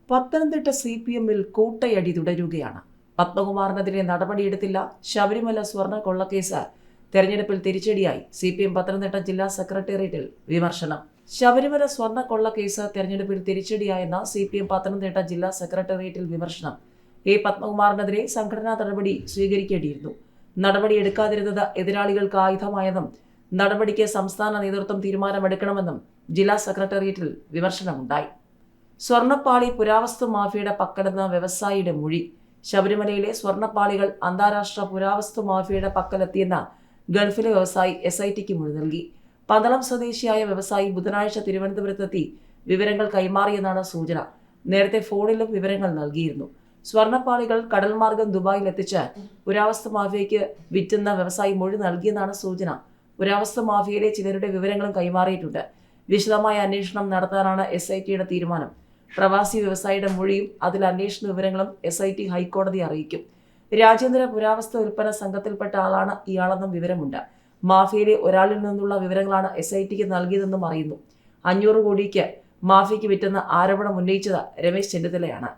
പത്തനംതിട്ട CPM-ൽ കൂട്ടയടി തുടരുകയാണ്. പത്മകുമാറിനെതിരെ നടപടിയെടുത്തില്ല. ശബരിമല സ്വർണ്ണ കൊള്ളക്കേസ് തെരഞ്ഞെടുപ്പിൽ തിരിച്ചടിയായി. CPM പത്തനംതിട്ട ജില്ലാ സെക്രട്ടേറിയറ്റിൽ വിമർശനം. ശബരിമല സ്വർണ്ണ കൊള്ളക്കേസ് തെരഞ്ഞെടുപ്പിൽ തിരിച്ചടിയായെന്ന CPM പത്തനംതിട്ട ജില്ലാ സെക്രട്ടേറിയറ്റിൽ വിമർശനം. പത്മകുമാറിനെതിരെ സംഘടനാ നടപടി സ്വീകരിക്കേണ്ടിയിരുന്നു. നടപടിയെടുക്കാതിരുന്നത് എതിരാളികൾക്ക് ആയുധമായെന്നും നടപടിക്ക് സംസ്ഥാന നേതൃത്വം തീരുമാനമെടുക്കണമെന്നും ജില്ലാ സെക്രട്ടേറിയറ്റിൽ വിമർശനമുണ്ടായി. സ്വർണ്ണപ്പാളി പുരാവസ്തു മാഫിയയുടെ പക്കലെന്ന വ്യവസായിയുടെ മൊഴി. ശബരിമലയിലെ സ്വർണ്ണപ്പാളികൾ അന്താരാഷ്ട്ര പുരാവസ്തു മാഫിയയുടെ പക്കലെത്തിയെന്ന ഗൾഫിലെ വ്യവസായി SITക്ക് മൊഴി നൽകി. പന്തളം സ്വദേശിയായ വ്യവസായി ബുധനാഴ്ച തിരുവനന്തപുരത്തെത്തി വിവരങ്ങൾ കൈമാറിയെന്നാണ് സൂചന. നേരത്തെ ഫോണിലും വിവരങ്ങൾ നൽകിയിരുന്നു. സ്വർണ്ണപ്പാളികൾ കടൽമാർഗം ദുബായിൽ എത്തിച്ച് പുരാവസ്തു മാഫിയയ്ക്ക് വിറ്റെന്ന വ്യവസായി മൊഴി നൽകിയെന്നാണ് സൂചന. പുരാവസ്തു മാഫിയയിലെ ചിലരുടെ വിവരങ്ങളും കൈമാറിയിട്ടുണ്ട്. വിശദമായ അന്വേഷണം നടത്താനാണ് SITയുടെ തീരുമാനം. പ്രവാസി വ്യവസായിയുടെ മൊഴിയും അതിൽ അന്വേഷണ വിവരങ്ങളും SIT ഹൈക്കോടതിയെ അറിയിക്കും. രാജ്യാന്തര പുരാവസ്തു വിൽപ്പന സംഘത്തിൽപ്പെട്ട ആളാണ് ഇയാളെന്നും വിവരമുണ്ട്. മാഫിയയിലെ ഒരാളിൽ നിന്നുള്ള വിവരങ്ങളാണ് SITക്ക് നൽകിയതെന്നും അറിയുന്നു. 500 കോടിക്ക് മാഫിയയ്ക്ക് വിറ്റെന്ന് ആരോപണം ഉന്നയിച്ചത് രമേശ് ചെന്നിത്തലയാണ്.